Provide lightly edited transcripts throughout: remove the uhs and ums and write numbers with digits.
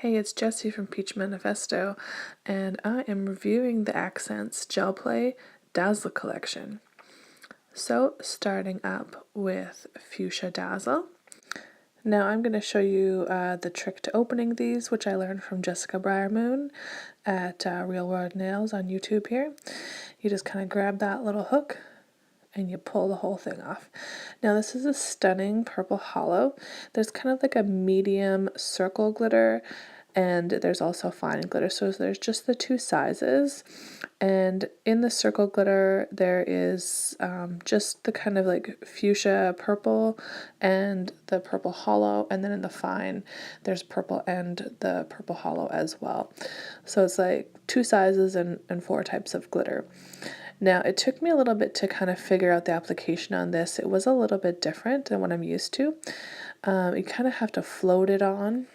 Hey, it's Jessie from Peach Manifesto, and I am reviewing the Akzentz Gel Play Dazzle collection. So, starting up with Fuchsia Dazzle. Now I'm going to show you the trick to opening these, which I learned from Jessica Briermoon at Real World Nails on YouTube here. You just kind of grab that little hook and you pull the whole thing off. Now this is a stunning purple hollow. There's kind of like a medium circle glitter, and there's also fine glitter, so there's just the two sizes. And in the circle glitter there is just the kind of like fuchsia purple and the purple hollow, and then in the fine there's purple and the purple hollow as well. So it's like two sizes and four types of glitter. Now, it took me a little bit to kind of figure out the application on this. It was a little bit different than what I'm used to. You kind of have to float it on,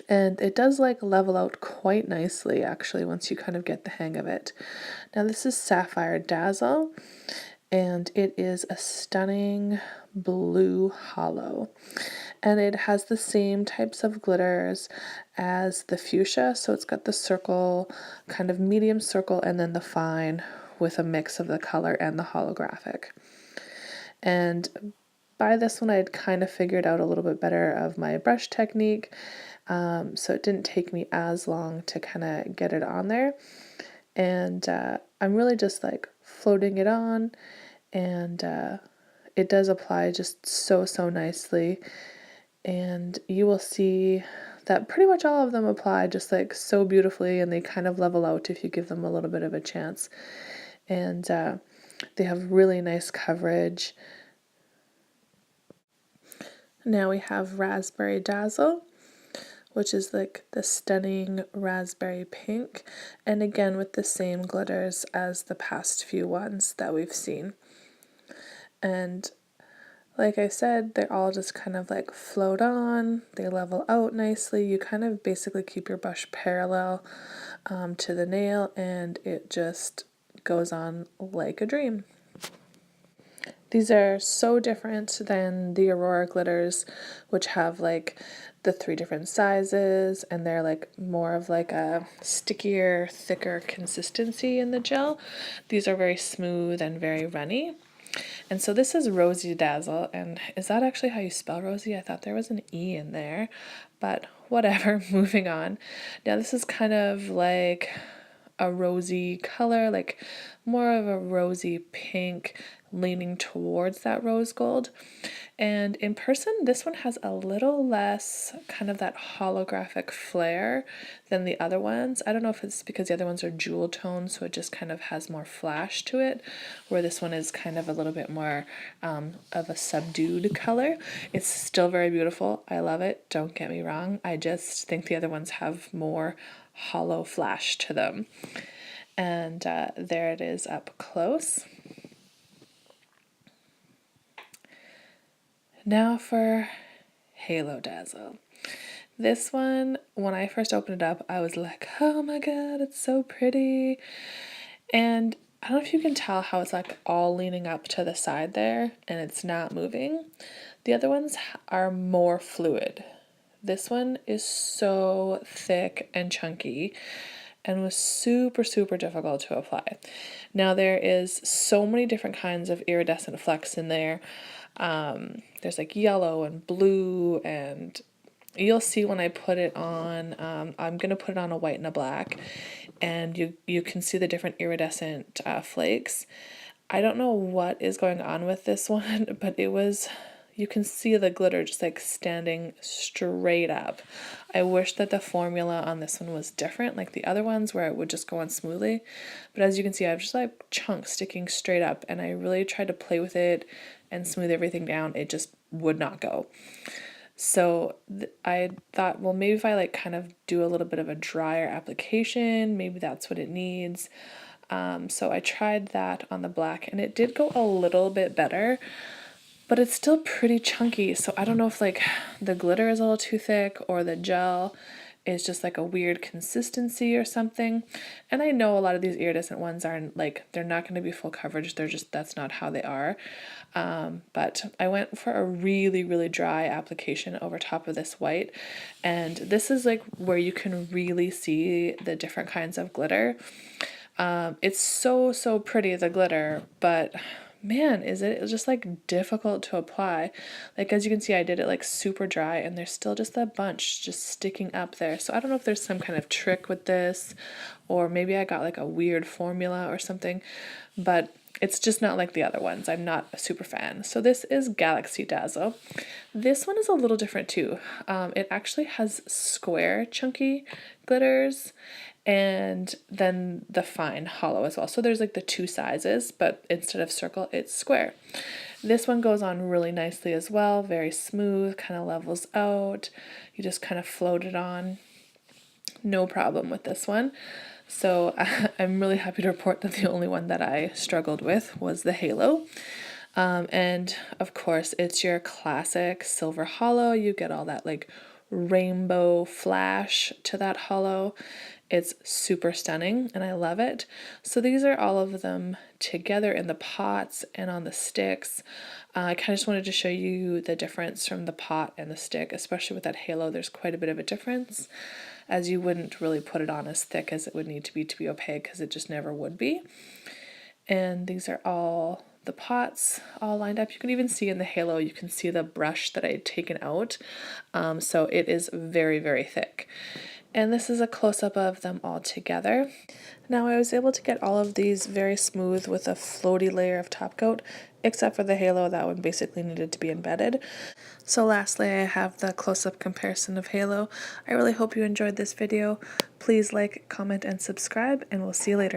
and it does like level out quite nicely actually once you kind of get the hang of it. Now, this is Sapphire Dazzle, and it is a stunning blue hollow. And it has the same types of glitters as the fuchsia, so it's got the circle, kind of medium circle, and then the fine with a mix of the color and the holographic. And by this one, I had kind of figured out a little bit better of my brush technique, so it didn't take me as long to kind of get it on there. And I'm really just like floating it on, and it does apply just so nicely. And you will see that pretty much all of them apply just like so beautifully, and they kind of level out if you give them a little bit of a chance. And they have really nice coverage. Now we have Raspberry Dazzle, which is like the stunning raspberry pink, and again with the same glitters as the past few ones that we've seen. And like I said, they're all just kind of like float on, they level out nicely. You kind of basically keep your brush parallel to the nail, and it just goes on like a dream. These are so different than the Aurora glitters, which have like the 3 different sizes, and they're like more of like a stickier, thicker consistency in the gel. These are very smooth and very runny. And so this is Rosie Dazzle, and is that actually how you spell Rosie? I thought there was an E in there, but whatever, moving on. Now this is kind of like a rosy color, like more of a rosy pink leaning towards that rose gold. And in person, this one has a little less kind of that holographic flare than the other ones. I don't know if it's because the other ones are jewel toned, so it just kind of has more flash to it, where this one is kind of a little bit more of a subdued color. It's still very beautiful. I love it. Don't get me wrong. I just think the other ones have more hollow flash to them. And there it is up close. Now for Halo Dazzle. This one, when I first opened it up, I was like, oh my god, it's so pretty. And I don't know if you can tell how it's like all leaning up to the side there and it's not moving. The other ones are more fluid. This one is so thick and chunky and was super difficult to apply. Now there is so many different kinds of iridescent flecks in there. There's like yellow and blue, and you'll see when I put it on, I'm going to put it on a white and a black, and you can see the different iridescent flakes. I don't know what is going on with this one, but it was, you can see the glitter just like standing straight up. I wish that the formula on this one was different, like the other ones where it would just go on smoothly. But as you can see, I have just like chunks sticking straight up, and I really tried to play with it and smooth everything down. It just would not go. So I thought, well, maybe if I like kind of do a little bit of a drier application, maybe that's what it needs. So I tried that on the black, and it did go a little bit better, but it's still pretty chunky. So I don't know if like the glitter is a little too thick or the gel is just like a weird consistency or something. And I know a lot of these iridescent ones aren't like, they're not going to be full coverage. They're just, that's not how they are. But I went for a really, really dry application over top of this white. And this is like where you can really see the different kinds of glitter. It's so pretty, the glitter, but man, it's just like difficult to apply. Like, as you can see, I did it like super dry and there's still just a bunch just sticking up there. So I don't know if there's some kind of trick with this, or maybe I got like a weird formula or something, but it's just not like the other ones. I'm not a super fan. So this is Galaxy Dazzle. This one is a little different too. It actually has square chunky glitters and then the fine hollow as well. So there's like the two sizes, but instead of circle, it's square. This one goes on really nicely as well, very smooth, kind of levels out. You just kind of float it on. No problem with this one. So I'm really happy to report that the only one that I struggled with was the halo. And of course, it's your classic silver hollow. You get all that like rainbow flash to that hollow. It's super stunning and I love it. So these are all of them together in the pots and on the sticks. I kind of just wanted to show you the difference from the pot and the stick, especially with that halo. There's quite a bit of a difference, as you wouldn't really put it on as thick as it would need to be opaque, because it just never would be. And these are all the pots all lined up. You can even see in the halo, you can see the brush that I had taken out. So it is very thick. And this is a close-up of them all together. Now I was able to get all of these very smooth with a floaty layer of top coat, except for the halo. That one basically needed to be embedded. So lastly, I have the close-up comparison of halo. I really hope you enjoyed this video. Please like, comment, and subscribe, and we'll see you later.